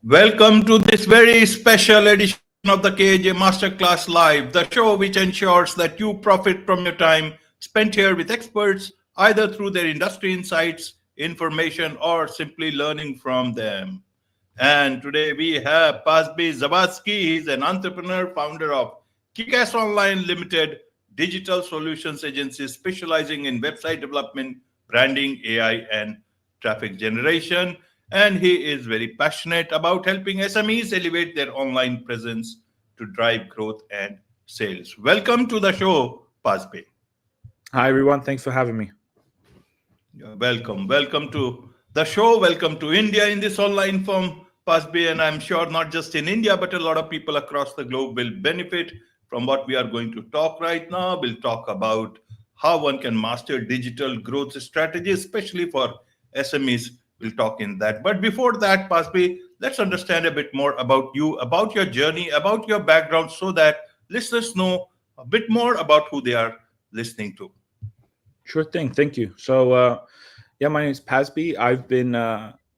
Welcome to this very special edition of the KAJ Masterclass Live, the show which ensures that you profit from your time spent here with experts, either through their industry insights, information, or simply learning from them. And today we have Pazbi Zavatzki. He's an entrepreneur, founder of Kickass Online Ltd, digital solutions agency specializing in website development, branding, AI, and traffic generation. And he is very passionate about helping SMEs elevate their online presence to drive growth and sales. Welcome to the show, Pazbi. Hi, everyone. Thanks for having me. Welcome. Welcome to the show. Welcome to India in this online form, Pazbi. And I'm sure not just in India, but a lot of people across the globe will benefit from what we are going to talk right now. We'll talk about how one can master digital growth strategy, especially for SMEs. We'll talk in that. But before that, Pazbi, let's understand a bit more about you, about your journey, about your background, so that listeners know a bit more about who they are listening to. Sure thing. Thank you. So, my name is Pazbi. I've been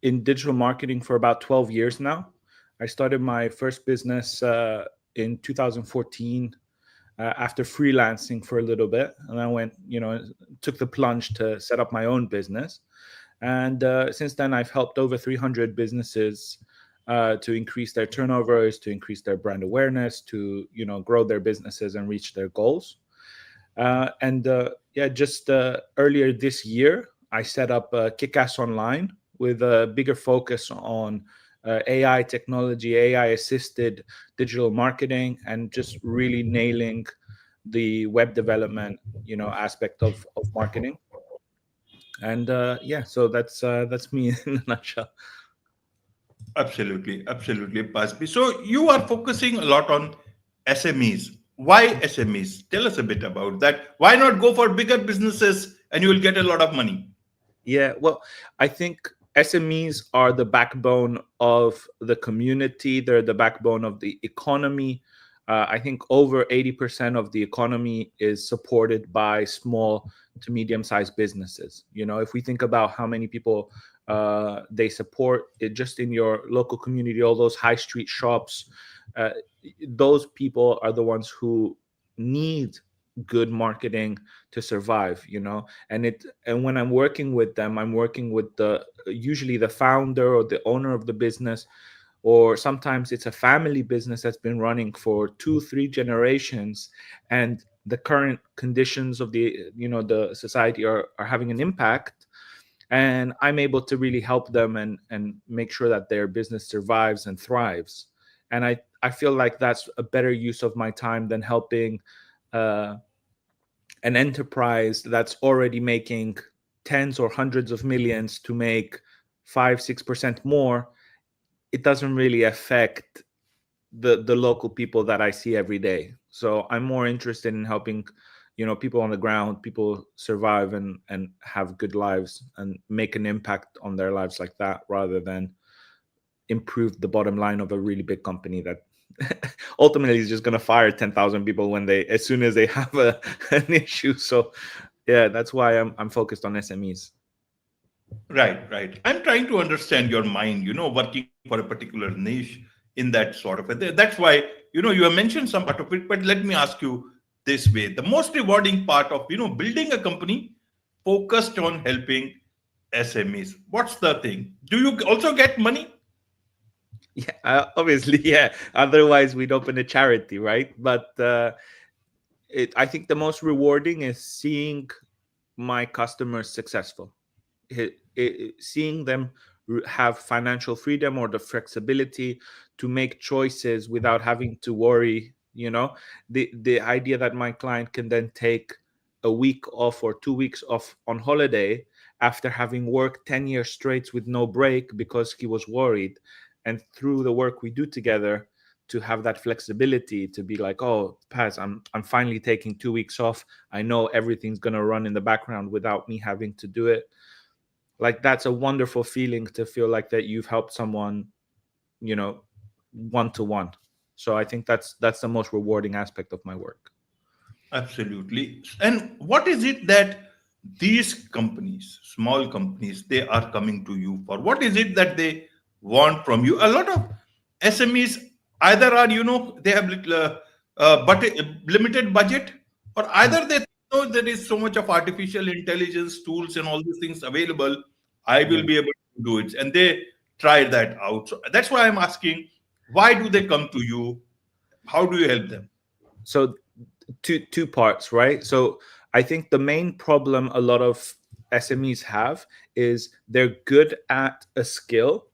in digital marketing for about 12 years now. I started my first business in 2014 after freelancing for a little bit. And I went, took the plunge to set up my own business. And since then, I've helped over 300 businesses to increase their turnovers, to increase their brand awareness, to grow their businesses and reach their goals. Just earlier this year, I set up Kickass Online with a bigger focus on AI technology, AI-assisted digital marketing, and just really nailing the web development, aspect of marketing. And so that's me in a nutshell. Absolutely, Pazbi. So you are focusing a lot on SMEs. Why SMEs? Tell us a bit about that. Why not go for bigger businesses and you will get a lot of money? Yeah, well, I think SMEs are the backbone of the community. They're the backbone of the economy. I think over 80% of the economy is supported by small to medium-sized businesses. If we think about how many people they support it just in your local community, all those high street shops, those people are the ones who need good marketing to survive, and when I'm working with them, I'm working with usually the founder or the owner of the business, or sometimes it's a family business that's been running for 2-3 generations, and the current conditions of the society are having an impact, and I'm able to really help them and make sure that their business survives and thrives. And I feel like that's a better use of my time than helping an enterprise that's already making tens or hundreds of millions to make 5-6% more. It doesn't really affect the local people that I see every day. So I'm more interested in helping, people on the ground, people survive and have good lives and make an impact on their lives like that, rather than improve the bottom line of a really big company that ultimately is just going to fire 10,000 people as soon as they have an issue. So yeah, that's why I'm focused on SMEs. Right. I'm trying to understand your mind, working for a particular niche in that sort of a. That's why, you have mentioned some part of it, but let me ask you this way. The most rewarding part of, building a company focused on helping SMEs. What's the thing? Do you also get money? Yeah, obviously, yeah. Otherwise, we'd open a charity, right? But I think the most rewarding is seeing my customers successful. Seeing them have financial freedom or the flexibility to make choices without having to worry. The idea that my client can then take a week off or 2 weeks off on holiday after having worked 10 years straight with no break because he was worried, and through the work we do together, to have that flexibility to be like, oh, Paz, I'm finally taking 2 weeks off. I know everything's going to run in the background without me having to do it. Like, that's a wonderful feeling to feel like that you've helped someone, one-to-one. So I think that's the most rewarding aspect of my work. Absolutely. And what is it that these companies, small companies, they are coming to you for? What is it that they want from you? A lot of SMEs either are, they have but limited budget, or Mm. either they know there is so much of artificial intelligence tools and all these things available, I will Yeah. be able to do it. And they try that out. So that's why I'm asking, why do they come to you? How do you help them? So two parts, right? So I think the main problem a lot of SMEs have is they're good at a skill,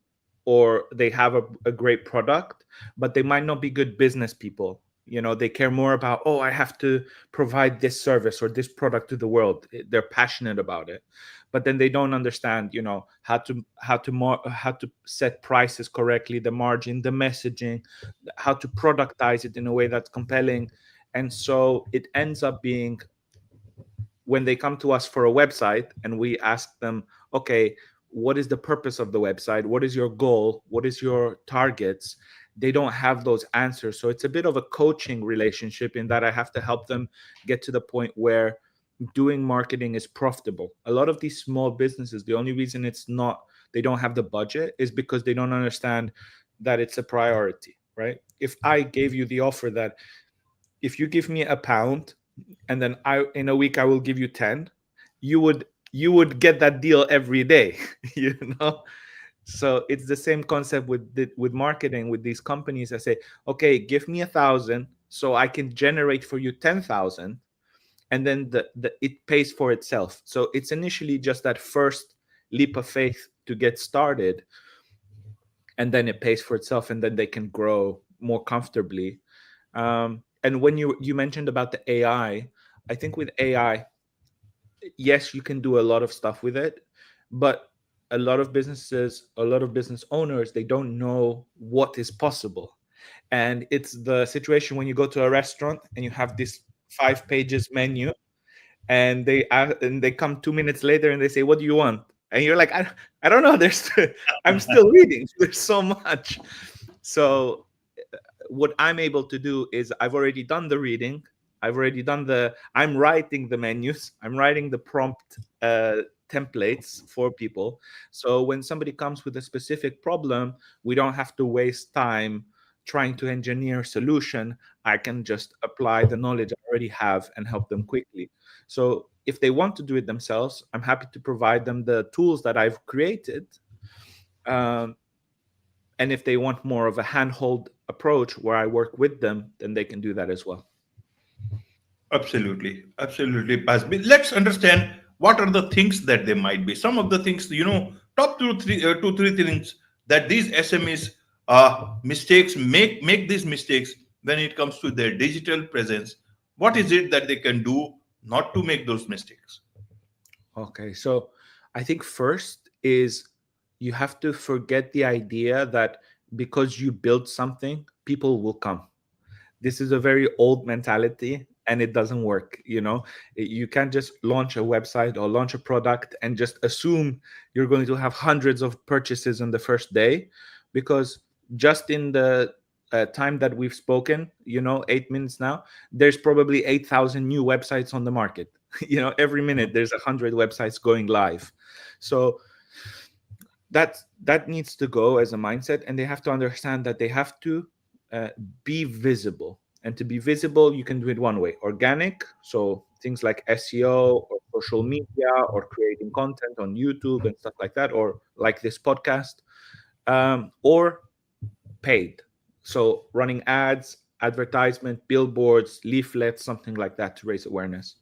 or they have a great product, but they might not be good business people. They care more about, oh, I have to provide this service or this product to the world. They're passionate about it, but then they don't understand, how to set prices correctly, the margin, the messaging, how to productize it in a way that's compelling. And so it ends up being, when they come to us for a website and we ask them, okay, what is the purpose of the website? What is your goal? What is your targets? They don't have those answers. So it's a bit of a coaching relationship, in that I have to help them get to the point where doing marketing is profitable. A lot of these small businesses, the only reason it's not, they don't have the budget, is because they don't understand that it's a priority, right? If I gave you the offer that, if you give me £1 and then in a week I will give you 10, you would get that deal every day. you know so it's the same concept with marketing, with these companies. I say, okay, give me 1,000 so I can generate for you 10,000, and then it pays for itself. So it's initially just that first leap of faith to get started, and then it pays for itself, and then they can grow more comfortably. And when you mentioned about the I think with AI, yes, you can do a lot of stuff with it, but a lot of businesses, a lot of business owners, they don't know what is possible. And it's the situation when you go to a restaurant and you have this 5 pages menu, and they come 2 minutes later and they say, what do you want? And you're like, I don't know, there's I'm still reading, there's so much. So what I'm able to do is, I've already done the reading. I'm writing the menus. I'm writing the prompt templates for people. So when somebody comes with a specific problem, we don't have to waste time trying to engineer a solution. I can just apply the knowledge I already have and help them quickly. So if they want to do it themselves, I'm happy to provide them the tools that I've created. Um, and if they want more of a handhold approach where I work with them, then they can do that as well. Absolutely, absolutely, Pazbi. Let's understand what are the things that they might be. Some of the things, top two, three things that these SMEs mistakes make these mistakes when it comes to their digital presence. What is it that they can do not to make those mistakes? Okay, so I think first is, you have to forget the idea that because you build something, people will come. This is a very old mentality, and it doesn't work. You can't just launch a website or launch a product and just assume you're going to have hundreds of purchases on the first day, because just in the time that we've spoken, 8 minutes now, there's probably 8,000 new websites on the market. Every minute there's 100 websites going live. So that needs to go as a mindset, and they have to understand that they have to uh, be visible. And to be visible, you can do it one way: organic, so things like SEO or social media or creating content on YouTube and stuff like that, or like this podcast, or paid, so running ads, advertisement, billboards, leaflets, something like that, to raise awareness.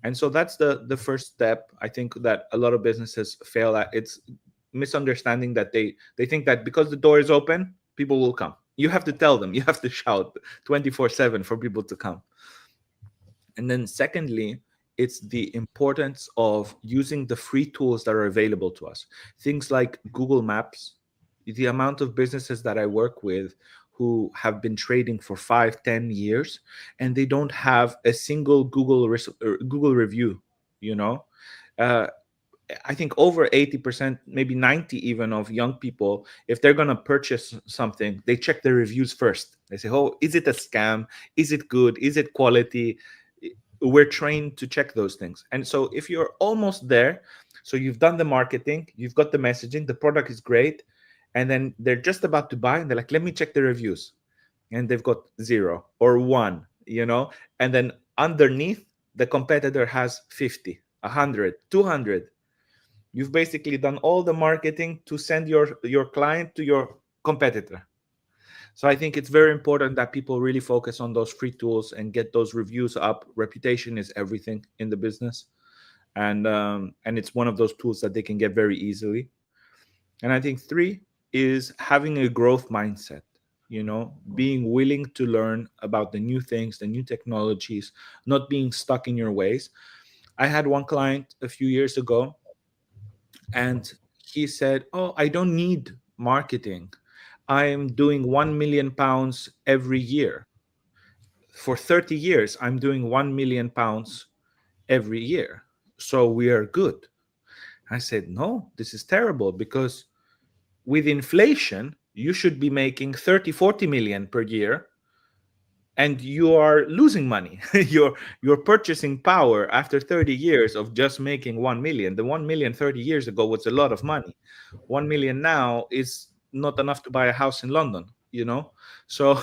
And so that's the first step. I think that a lot of businesses fail at. It's misunderstanding that they think that because the door is open, people will come. You have to tell them, you have to shout 24/7 for people to come. And then secondly, it's the importance of using the free tools that are available to us. Things like Google Maps. The amount of businesses that I work with who have been trading for 5-10 years, and they don't have a single Google review. you know uh, I think over 80%, maybe 90 even, of young people, if they're going to purchase something, they check the reviews first. They say, oh, is it a scam? Is it good? Is it quality? We're trained to check those things. And so if you're almost there, so you've done the marketing, you've got the messaging, the product is great, and then they're just about to buy, and they're like, let me check the reviews, and they've got 0 or 1, and then underneath, the competitor has 50, 100, 200. You've basically done all the marketing to send your client to your competitor. So I think it's very important that people really focus on those free tools and get those reviews up. Reputation is everything in the business, and it's one of those tools that they can get very easily. And I think 3 is having a growth mindset. Being willing to learn about the new things, the new technologies, not being stuck in your ways. I had one client a few years ago, and he said, "Oh, I don't need marketing. I'm doing £1 million every year. For 30 years, I'm doing £1 million every year. So we are good." I said, "No, this is terrible, because with inflation, you should be making 30, 40 million per year, and you are losing money. your purchasing power after 30 years of just making 1 million. The 1 million 30 years ago was a lot of money. 1 million now is not enough to buy a house in London. So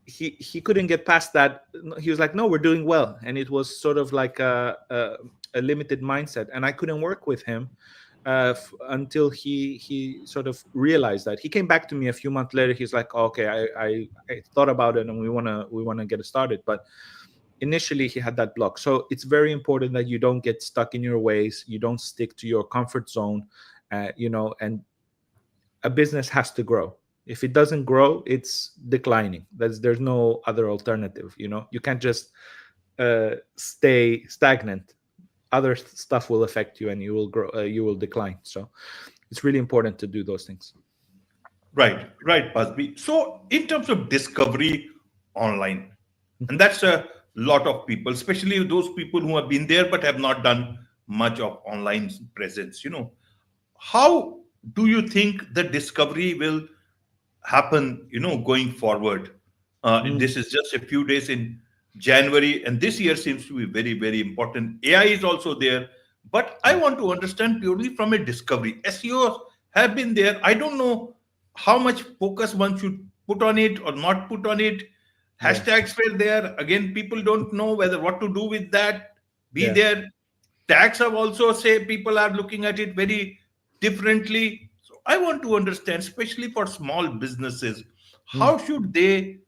he couldn't get past that. He was like, no, we're doing well. And it was sort of like a limited mindset, and I couldn't work with him until he sort of realized that. He came back to me a few months later. He's like, okay, I thought about it, and we wanna get it started. But initially he had that block. So it's very important that you don't get stuck in your ways. You don't stick to your comfort zone, and a business has to grow. If it doesn't grow, it's declining. There's no other alternative. You can't just stay stagnant. Other stuff will affect you, and you will grow. You will decline. So it's really important to do those things. Right, Pazbi. So, in terms of discovery online, and that's a lot of people, especially those people who have been there but have not done much of online presence. How do you think the discovery will happen? Going forward. This is just a few days in January, and this year seems to be very, very important. AI is also there, but I want to understand purely from a discovery. SEOs have been there. I don't know how much focus one should put on it or not put on it. Hashtags were there. Again, people don't know whether what to do with that. Be there. Tax have also say people are looking at it very differently. So I want to understand, especially for small businesses, how should they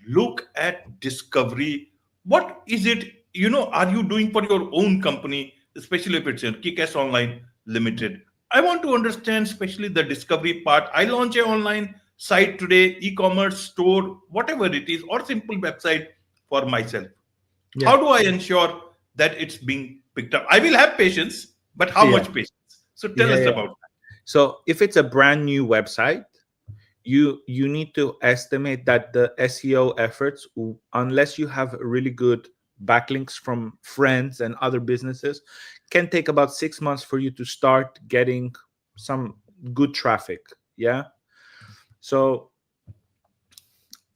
look at discovery? What is it, are you doing for your own company, especially if it's in Kickass Online Limited? I want to understand, especially the discovery part. I launch an online site today, e-commerce store, whatever it is, or simple website for myself. How do I ensure that it's being picked up? I will have patience, but how much patience? So tell us about that. So if it's a brand new website, you need to estimate that the SEO efforts, unless you have really good backlinks from friends and other businesses, can take about 6 months for you to start getting some good traffic. So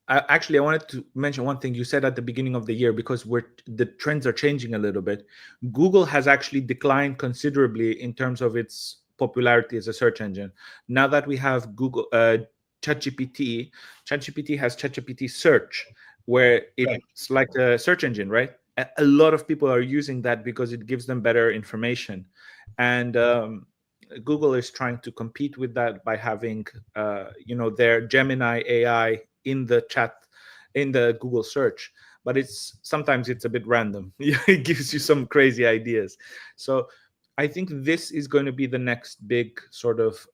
I wanted to mention one thing you said at the beginning of the year, because the trends are changing a little bit. Google has actually declined considerably in terms of its popularity as a search engine. Now that we have Google ChatGPT has ChatGPT Search, where it's like a search engine, right? A lot of people are using that because it gives them better information, and Google is trying to compete with that by having their Gemini AI in the chat, in the Google search. But sometimes it's a bit random. It gives you some crazy ideas. So I think this is going to be the next big sort of,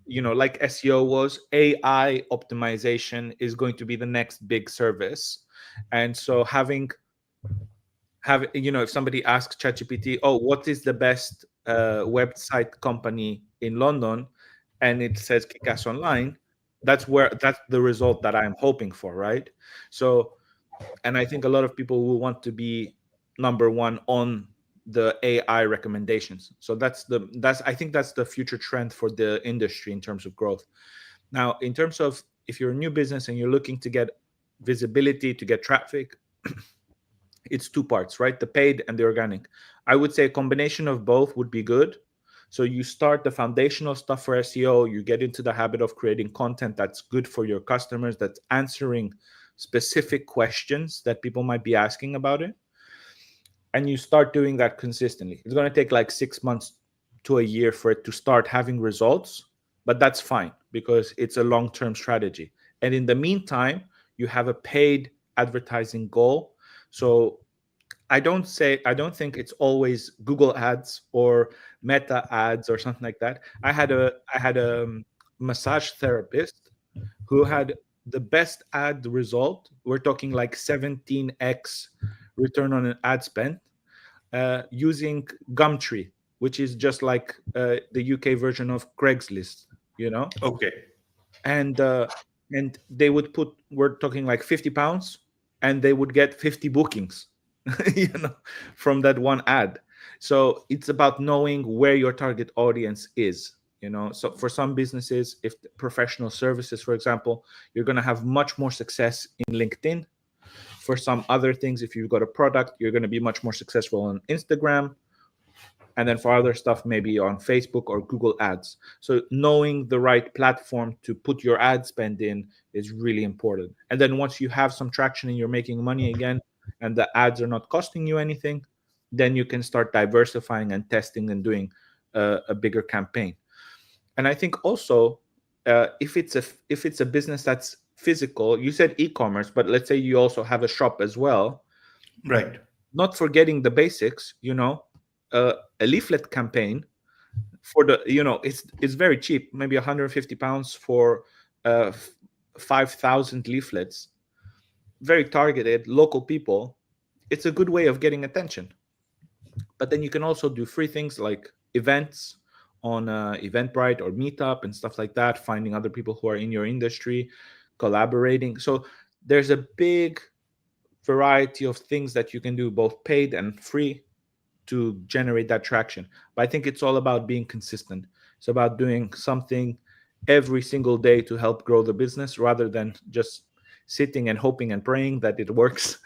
like SEO was, AI optimization is going to be the next big service. And so if somebody asks ChatGPT, oh, what is the best website company in London, and it says Kickass Online, that's the result that I'm hoping for, right? So, and I think a lot of people will want to be number one on the AI recommendations. So I think that's the future trend for the industry in terms of growth. Now, in terms of if you're a new business and you're looking to get visibility, to get traffic, it's two parts, right? The paid and the organic. I would say a combination of both would be good. So you start the foundational stuff for SEO, you get into the habit of creating content that's good for your customers, that's answering specific questions that people might be asking about it. And you start doing that consistently. It's going to take like 6 months to a year for it to start having results, but that's fine because it's a long-term strategy. And in the meantime, you have a paid advertising goal. So I don't think it's always Google ads or Meta ads or something like that. I had a massage therapist who had the best ad result. We're talking like 17x return on an ad spend using Gumtree, which is just like the UK version of Craigslist, you know. Okay. And they would put, we're talking like £50, and they would get 50 bookings, you know, from that one ad. So it's about knowing where your target audience is, you know. So for some businesses, if professional services, for example, you're going to have much more success in LinkedIn. For some other things, if you've got a product, you're going to be much more successful on Instagram. And then for other stuff, maybe on Facebook or Google Ads. So knowing the right platform to put your ad spend in is really important. And then once you have some traction and you're making money again, and the ads are not costing you anything, then you can start diversifying and testing and doing a bigger campaign. And I think also, if it's a business that's physical, you said e-commerce, but let's say you also have a shop as well. Right. Not forgetting the basics, you know, a leaflet campaign for the, you know, it's very cheap, maybe £150 for 5,000 leaflets, very targeted, local people. It's a good way of getting attention. But then you can also do free things like events on Eventbrite or Meetup and stuff like that, finding other people who are in your industry, collaborating. So there's a big variety of things that you can do, both paid and free, to generate that traction. But I think it's all about being consistent. It's about doing something every single day to help grow the business, rather than just sitting and hoping and praying that it works.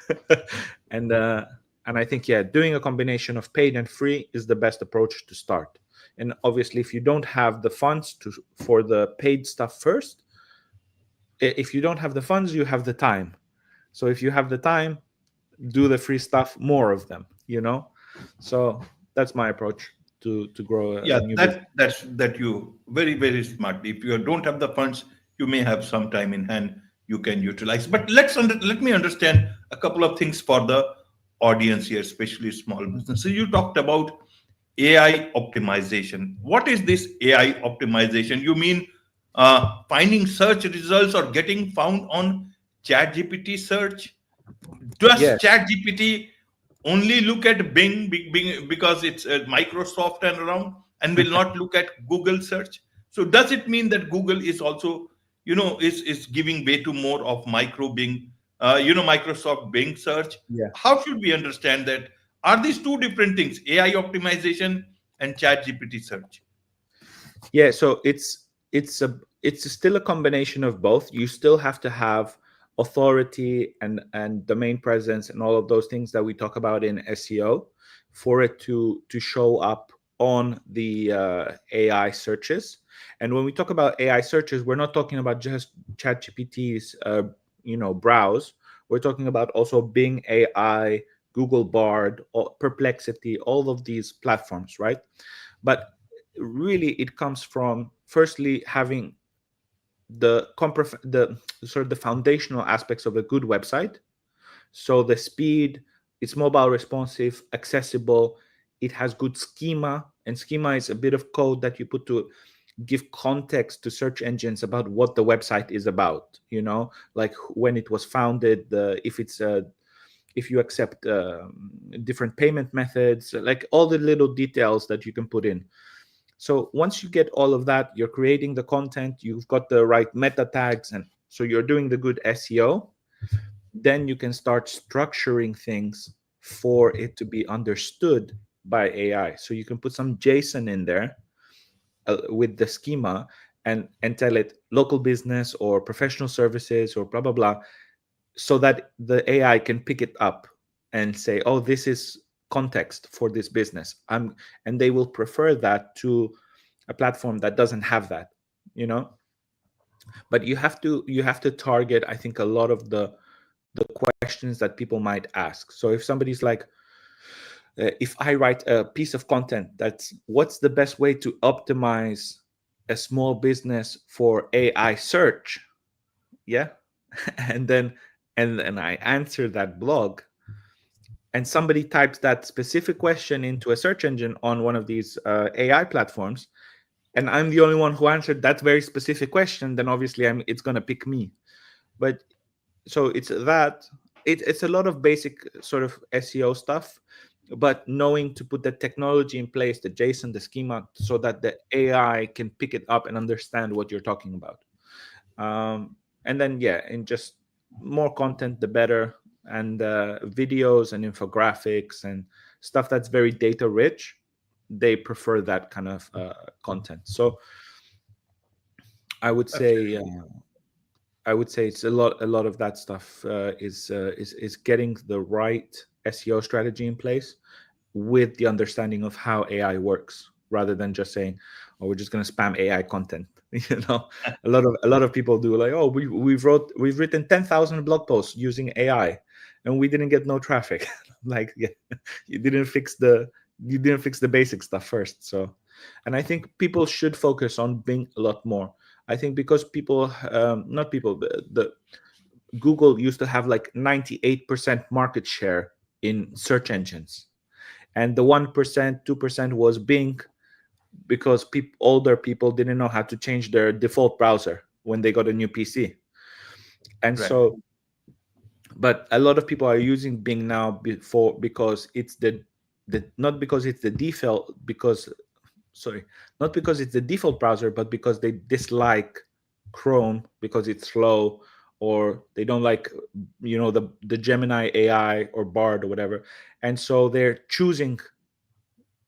and I think, yeah, doing a combination of paid and free is the best approach to start. And obviously, if you don't have the funds for the paid stuff first, if you don't have the funds, you have the time. So if you have the time, do the free stuff, more of them, you know. So that's my approach to grow a new business. That you very, very smart. If you don't have the funds, you may have some time in hand you can utilize. But let me understand a couple of things for the audience here, especially small businesses. You talked about AI optimization. What is this AI optimization? You mean finding search results or getting found on ChatGPT search? Does Yes. ChatGPT only look at Bing because it's Microsoft and around, and will not look at Google search? So does it mean that Google is also, is giving way to more of micro Bing, Microsoft Bing search? Yeah. How should we understand that? Are these two different things, AI optimization and ChatGPT search? Yeah. So it's still a combination of both. You still have to have authority and domain presence and all of those things that we talk about in SEO for it to show up on the AI searches. And when we talk about AI searches, we're not talking about just ChatGPT's browse. We're talking about also Bing AI, Google Bard, Perplexity, all of these platforms, right? But really, it comes from firstly having the sort of the foundational aspects of a good website. So the speed, it's mobile responsive, accessible, it has good schema, and schema is a bit of code that you put to give context to search engines about what the website is about, like when it was founded, if you accept different payment methods, like all the little details that you can put in. So once you get all of that, you're creating the content, you've got the right meta tags, and so you're doing the good SEO, then you can start structuring things for it to be understood by AI. So you can put some JSON in there with the schema and tell it local business or professional services or blah, blah, blah, so that the AI can pick it up and say, oh, this is context for this business. And they will prefer that to a platform that doesn't have that, But you have to target, I think, a lot of the questions that people might ask. So if somebody's like, if I write a piece of content that's what's the best way to optimize a small business for AI search, and then I answer that blog, and somebody types that specific question into a search engine on one of these AI platforms, and I'm the only one who answered that very specific question, then obviously it's going to pick me. But so it's a lot of basic sort of SEO stuff, but knowing to put the technology in place, the JSON, the schema, so that the AI can pick it up and understand what you're talking about. And then, and just more content, the better. And videos and infographics and stuff that's very data rich, they prefer that kind of content. So I would say it's a lot of that stuff is getting the right SEO strategy in place with the understanding of how AI works, rather than just saying, "Oh, we're just going to spam AI content." A lot of people do, like, "Oh, we've written 10,000 blog posts using AI, and we didn't get no traffic." Like, you didn't fix the basic stuff first. So, and I think people should focus on Bing a lot more. I think because the Google used to have like 98% market share in search engines, and the 1%, 2% was Bing, because older people didn't know how to change their default browser when they got a new PC. And Right. so, but a lot of people are using Bing now because it's not because it's the default, not because it's the default browser, but because they dislike Chrome because it's slow, or they don't like, the Gemini AI or Bard or whatever. And so they're choosing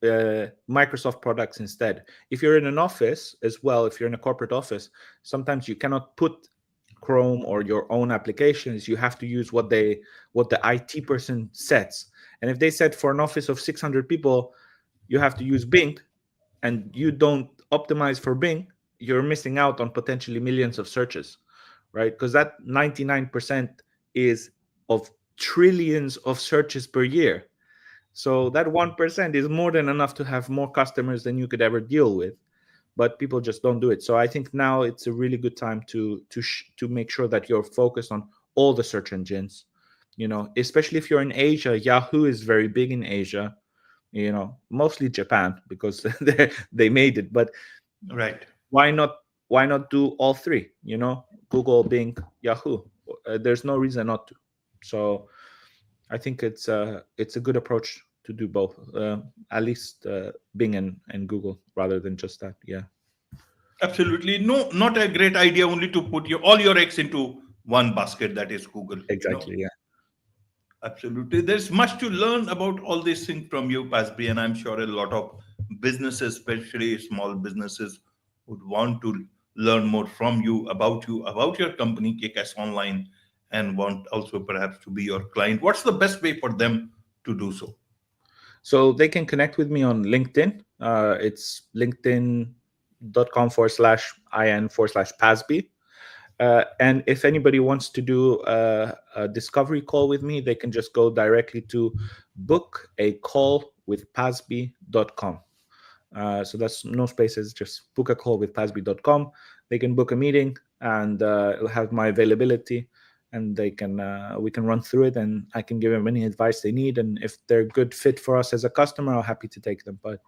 Microsoft products instead. If you're in an office as well, if you're in a corporate office, sometimes you cannot put Chrome or your own applications. You have to use what the IT person sets. And if they set for an office of 600 people, you have to use Bing, and you don't optimize for Bing, you're missing out on potentially millions of searches, right? Because that 99% is of trillions of searches per year. So that 1% is more than enough to have more customers than you could ever deal with, but people just don't do it. So I think now it's a really good time to make sure that you're focused on all the search engines, especially if you're in Asia. Yahoo is very big in Asia, mostly Japan, because they made it. But right, why not do all three? Google, Bing, Yahoo. There's no reason not to. So I think it's a good approach to do both, at least Bing and Google, rather than just that. Yeah, absolutely. No, not a great idea only to put all your eggs into one basket, that is Google. exactly. Yeah, absolutely. There's much to learn about all these things from you, Pazbi, and I'm sure a lot of businesses, especially small businesses, would want to learn more from you, about your company, Kickass Online, and want also perhaps to be your client. What's the best way for them to do so? So they can connect with me on LinkedIn. It's linkedin.com/in/Pazbi. And if anybody wants to do a discovery call with me, they can just go directly to bookacallwithpazbi.com. So that's no spaces, just bookacallwithpazbi.com. They can book a meeting, and it'll have my availability, and we can run through it, and I can give them any advice they need. And if they're a good fit for us as a customer, I'm happy to take them. But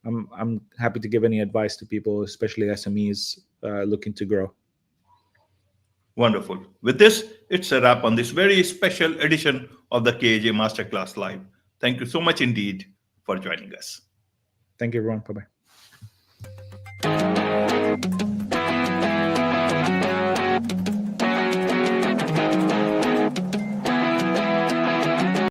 I'm happy to give any advice to people, especially SMEs looking to grow. Wonderful. With this, it's a wrap on this very special edition of the KAJ Masterclass Live. Thank you so much indeed for joining us. Thank you, everyone. Bye-bye.